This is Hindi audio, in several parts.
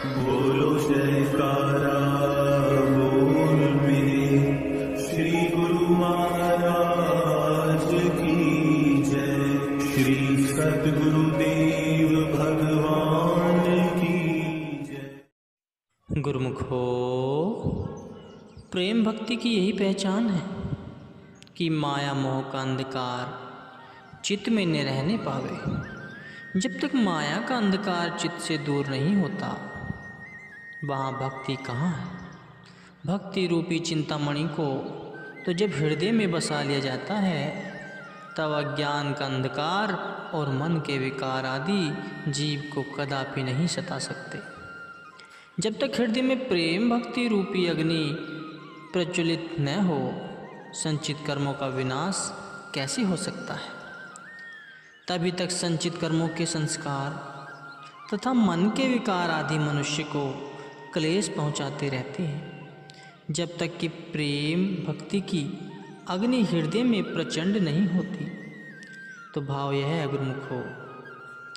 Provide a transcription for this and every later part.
बोलो जयकारा बोल मेरे श्री गुरु महाराज की जय। श्री सद्गुरुदेव भगवान की जय। गुरुमुखो, प्रेम भक्ति की यही पहचान है कि माया मोह का अंधकार चित्त में न रहने पावे। जब तक माया का अंधकार चित्त से दूर नहीं होता, वहाँ भक्ति कहाँ है। भक्ति रूपी चिंतामणि को तो जब हृदय में बसा लिया जाता है, तब अज्ञान का अंधकार और मन के विकार आदि जीव को कदापि नहीं सता सकते। जब तक हृदय में प्रेम भक्ति रूपी अग्नि प्रज्वलित न हो, संचित कर्मों का विनाश कैसे हो सकता है। तभी तक संचित कर्मों के संस्कार तथा मन के विकार आदि मनुष्य को क्लेश पहुंचाते रहते हैं, जब तक कि प्रेम भक्ति की अग्नि हृदय में प्रचंड नहीं होती। तो भाव यह है गुरुमुखो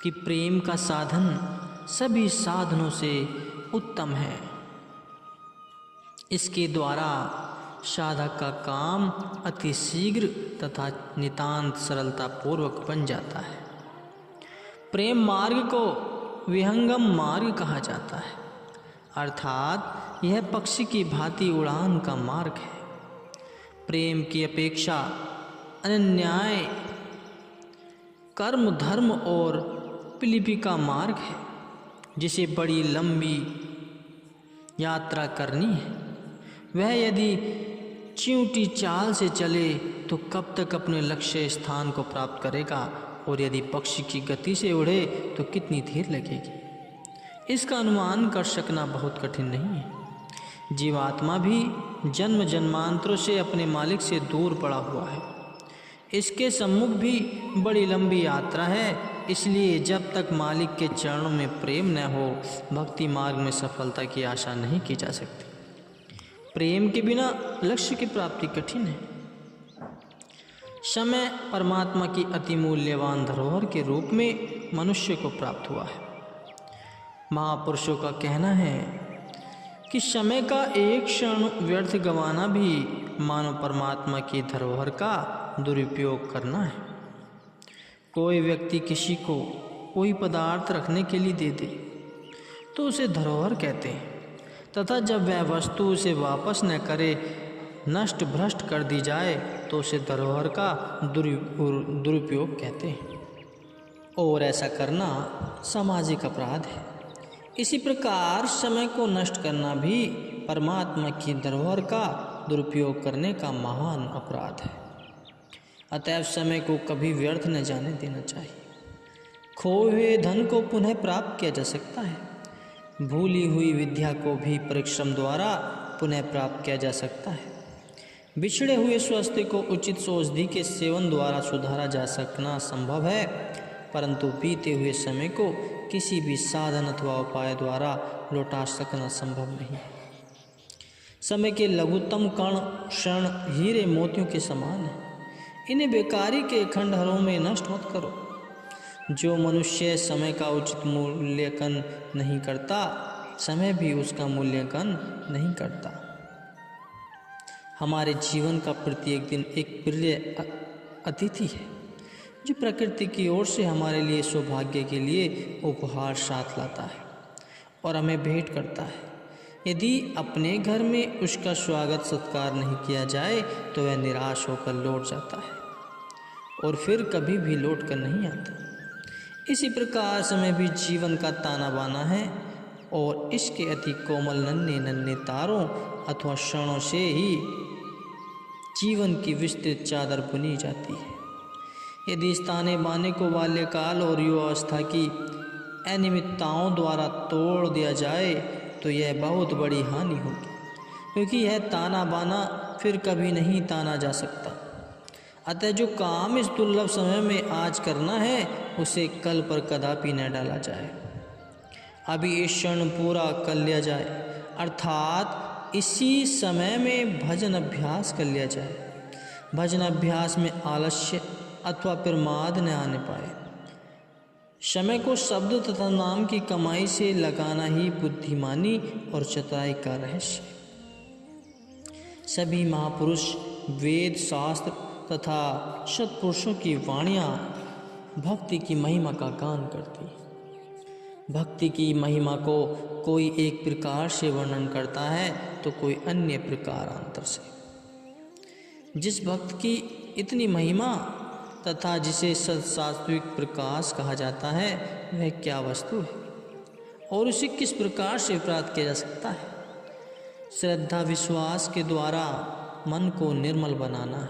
कि प्रेम का साधन सभी साधनों से उत्तम है। इसके द्वारा साधक का काम अति शीघ्र तथा नितांत सरलता पूर्वक बन जाता है। प्रेम मार्ग को विहंगम मार्ग कहा जाता है, अर्थात यह पक्षी की भांति उड़ान का मार्ग है। प्रेम की अपेक्षा अनन्याय कर्म धर्म और पिलिपि का मार्ग है, जिसे बड़ी लंबी यात्रा करनी है। वह यदि च्यूंटी चाल से चले तो कब तक अपने लक्ष्य स्थान को प्राप्त करेगा, और यदि पक्षी की गति से उड़े तो कितनी देर लगेगी। इसका अनुमान कर सकना बहुत कठिन नहीं है। जीवात्मा भी जन्म जन्मांतरों से अपने मालिक से दूर पड़ा हुआ है। इसके सम्मुख भी बड़ी लंबी यात्रा है। इसलिए जब तक मालिक के चरणों में प्रेम न हो, भक्ति मार्ग में सफलता की आशा नहीं की जा सकती। प्रेम के बिना लक्ष्य की प्राप्ति कठिन है। समय परमात्मा की अति मूल्यवान धरोहर के रूप में मनुष्य को प्राप्त हुआ है। महापुरुषों का कहना है कि समय का एक क्षण व्यर्थ गंवाना भी मानव परमात्मा की धरोहर का दुरुपयोग करना है। कोई व्यक्ति किसी को कोई पदार्थ रखने के लिए दे दे तो उसे धरोहर कहते हैं, तथा जब वह वस्तु उसे वापस न करे, नष्ट भ्रष्ट कर दी जाए, तो उसे धरोहर का दुरुपयोग कहते हैं, और ऐसा करना सामाजिक अपराध है। इसी प्रकार समय को नष्ट करना भी परमात्मा की धरोहर का दुरुपयोग करने का महान अपराध है। अतएव समय को कभी व्यर्थ न जाने देना चाहिए। खोए हुए धन को पुनः प्राप्त किया जा सकता है। भूली हुई विद्या को भी परिश्रम द्वारा पुनः प्राप्त किया जा सकता है। बिछड़े हुए स्वास्थ्य को उचित औषधि के सेवन द्वारा सुधारा जा सकना संभव है, परंतु बीते हुए समय को किसी भी साधन अथवा उपाय द्वारा लौटा सकना संभव नहीं। समय के लघुतम कण क्षण हीरे मोतियों के समान है। इन्हें बेकारी के खंडहरों में नष्ट मत करो। जो मनुष्य समय का उचित मूल्यांकन नहीं करता, समय भी उसका मूल्यांकन नहीं करता। हमारे जीवन का प्रत्येक दिन एक प्रिय अतिथि है, जो प्रकृति की ओर से हमारे लिए सौभाग्य के लिए उपहार साथ लाता है और हमें भेंट करता है। यदि अपने घर में उसका स्वागत सत्कार नहीं किया जाए तो वह निराश होकर लौट जाता है और फिर कभी भी लौट कर नहीं आता। इसी प्रकार समय भी जीवन का ताना बाना है, और इसके अति कोमल नन्हे नन्हे तारों अथवा क्षणों से ही जीवन की विस्तृत चादर बुनी जाती है। यदि इस ताने बाने को बाल्यकाल और युवावस्था की अनियमितताओं द्वारा तोड़ दिया जाए तो यह बहुत बड़ी हानि होगी, क्योंकि यह ताना बाना फिर कभी नहीं ताना जा सकता। अतः जो काम इस दुर्लभ समय में आज करना है, उसे कल पर कदापि न डाला जाए। अभी इस क्षण पूरा कर लिया जाए, अर्थात इसी समय में भजन अभ्यास कर लिया जाए। भजन अभ्यास में आलस्य अथवा प्रमाद न आने पाए। समय को शब्द तथा नाम की कमाई से लगाना ही बुद्धिमानी और चतुराई का रहस्य। सभी महापुरुष, वेद, शास्त्र तथा सत्पुरुषों की वाणियाँ भक्ति की महिमा का गान करती। भक्ति की महिमा को कोई एक प्रकार से वर्णन करता है तो कोई अन्य प्रकारांतर से। जिस भक्त की इतनी महिमा तथा जिसे सत्सात्विक प्रकाश कहा जाता है, वह क्या वस्तु है और उसे किस प्रकार से प्राप्त किया जा सकता है? श्रद्धा विश्वास के द्वारा मन को निर्मल बनाना है,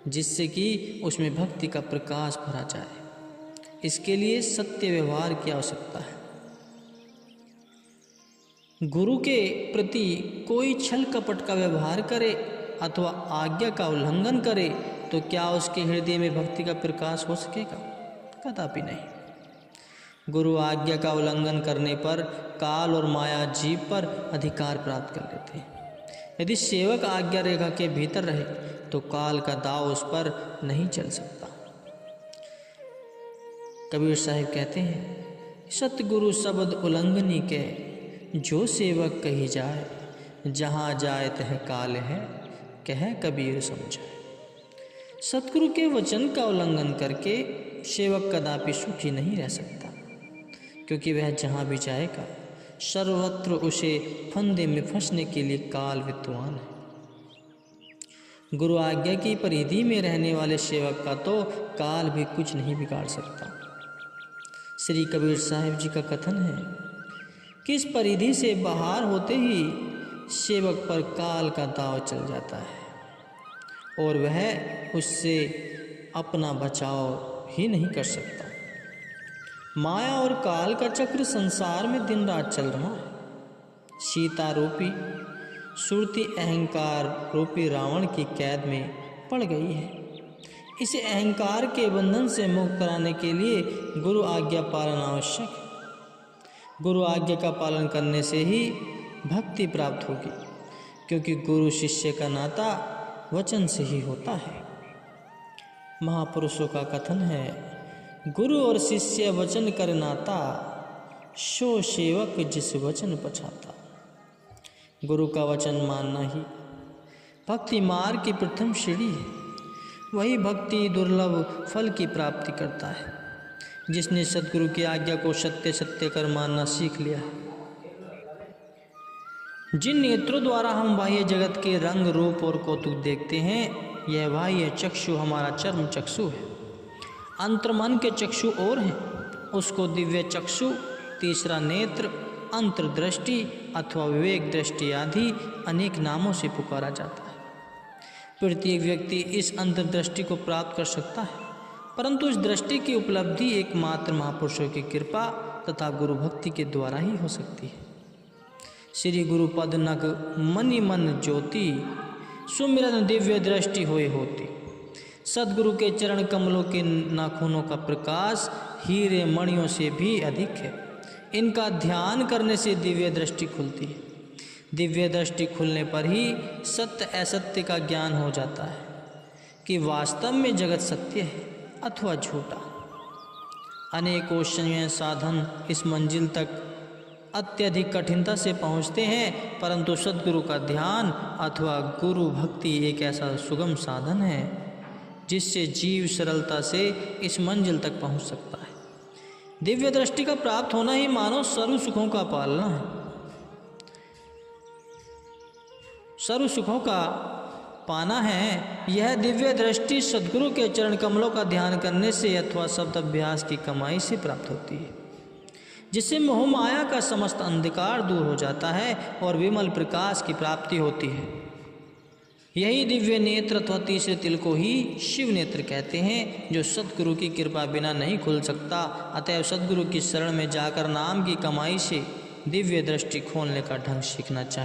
जिससे कि उसमें भक्ति का प्रकाश भरा जाए। इसके लिए सत्य व्यवहार की आवश्यकता है। गुरु के प्रति कोई छल कपट का व्यवहार करे अथवा आज्ञा का उल्लंघन करे तो क्या उसके हृदय में भक्ति का प्रकाश हो सकेगा? कदापि नहीं। गुरु आज्ञा का उल्लंघन करने पर काल और माया जीव पर अधिकार प्राप्त कर लेते हैं। यदि सेवक आज्ञा रेखा के भीतर रहे तो काल का दाव उस पर नहीं चल सकता। कबीर साहिब कहते हैं, सतगुरु शब्द उल्लंघनी के, जो सेवक कही जाए, जहाँ जाए तह काल है, कह कबीर समझाए। सतगुरु के वचन का उल्लंघन करके सेवक कदापि सुखी नहीं रह सकता, क्योंकि वह जहाँ भी जाएगा सर्वत्र उसे फंदे में फंसने के लिए काल विद्वान है। गुरु आज्ञा की परिधि में रहने वाले सेवक का तो काल भी कुछ नहीं बिगाड़ सकता। श्री कबीर साहिब जी का कथन है कि इस परिधि से बाहर होते ही सेवक पर काल का दाव चल जाता है और वह उससे अपना बचाव ही नहीं कर सकता। माया और काल का चक्र संसार में दिन रात चल रहा है। सीता रूपी सुरती अहंकार रूपी रावण की कैद में पड़ गई है। इसे अहंकार के बंधन से मुक्त कराने के लिए गुरु आज्ञा पालन आवश्यक है। गुरु आज्ञा का पालन करने से ही भक्ति प्राप्त होगी, क्योंकि गुरु शिष्य का नाता वचन से ही होता है। महापुरुषों का कथन है, गुरु और शिष्य वचन कर नाता, सो सेवक जिस वचन पछाता। गुरु का वचन मानना ही भक्ति मार्ग की प्रथम सीढ़ी है। वही भक्ति दुर्लभ फल की प्राप्ति करता है, जिसने सद्गुरु की आज्ञा को सत्य सत्य कर मानना सीख लिया है। जिन नेत्रों द्वारा हम बाह्य जगत के रंग रूप और कौतुक देखते हैं, यह बाह्य चक्षु हमारा चर्म चक्षु है। अंतर्मन के चक्षु और हैं, उसको दिव्य चक्षु, तीसरा नेत्र, अंतर्दृष्टि अथवा विवेक दृष्टि आदि अनेक नामों से पुकारा जाता है। प्रत्येक व्यक्ति इस अंतर्दृष्टि को प्राप्त कर सकता है, परंतु इस दृष्टि की उपलब्धि एकमात्र महापुरुषों की कृपा तथा गुरु भक्ति के द्वारा ही हो सकती है। श्री गुरु पद नग मनि मन ज्योति, सुमिरन दिव्य दृष्टि होए होती। सद्गुरु के चरण कमलों के नाखूनों का प्रकाश हीरे मणियों से भी अधिक है। इनका ध्यान करने से दिव्य दृष्टि खुलती है। दिव्य दृष्टि खुलने पर ही सत्य असत्य का ज्ञान हो जाता है कि वास्तव में जगत सत्य है अथवा झूठा। अनेकों संयम साधन इस मंजिल तक अत्यधिक कठिनता से पहुँचते हैं, परंतु सद्गुरु का ध्यान अथवा गुरु भक्ति एक ऐसा सुगम साधन है जिससे जीव सरलता से इस मंजिल तक पहुँच सकता है। दिव्य दृष्टि का प्राप्त होना ही मानो सर्व सुखों का पालना है। सर्व सुखों का पाना है। यह दिव्य दृष्टि सद्गुरु के चरण कमलों का ध्यान करने से अथवा शब्द अभ्यास की कमाई से प्राप्त होती है, जिससे मोह माया का समस्त अंधकार दूर हो जाता है और विमल प्रकाश की प्राप्ति होती है। यही दिव्य नेत्र अथवा तीसरे तिल को ही शिव नेत्र कहते हैं, जो सद्गुरु की कृपा बिना नहीं खुल सकता। अतएव सद्गुरु की शरण में जाकर नाम की कमाई से दिव्य दृष्टि खोलने का ढंग सीखना चाहिए।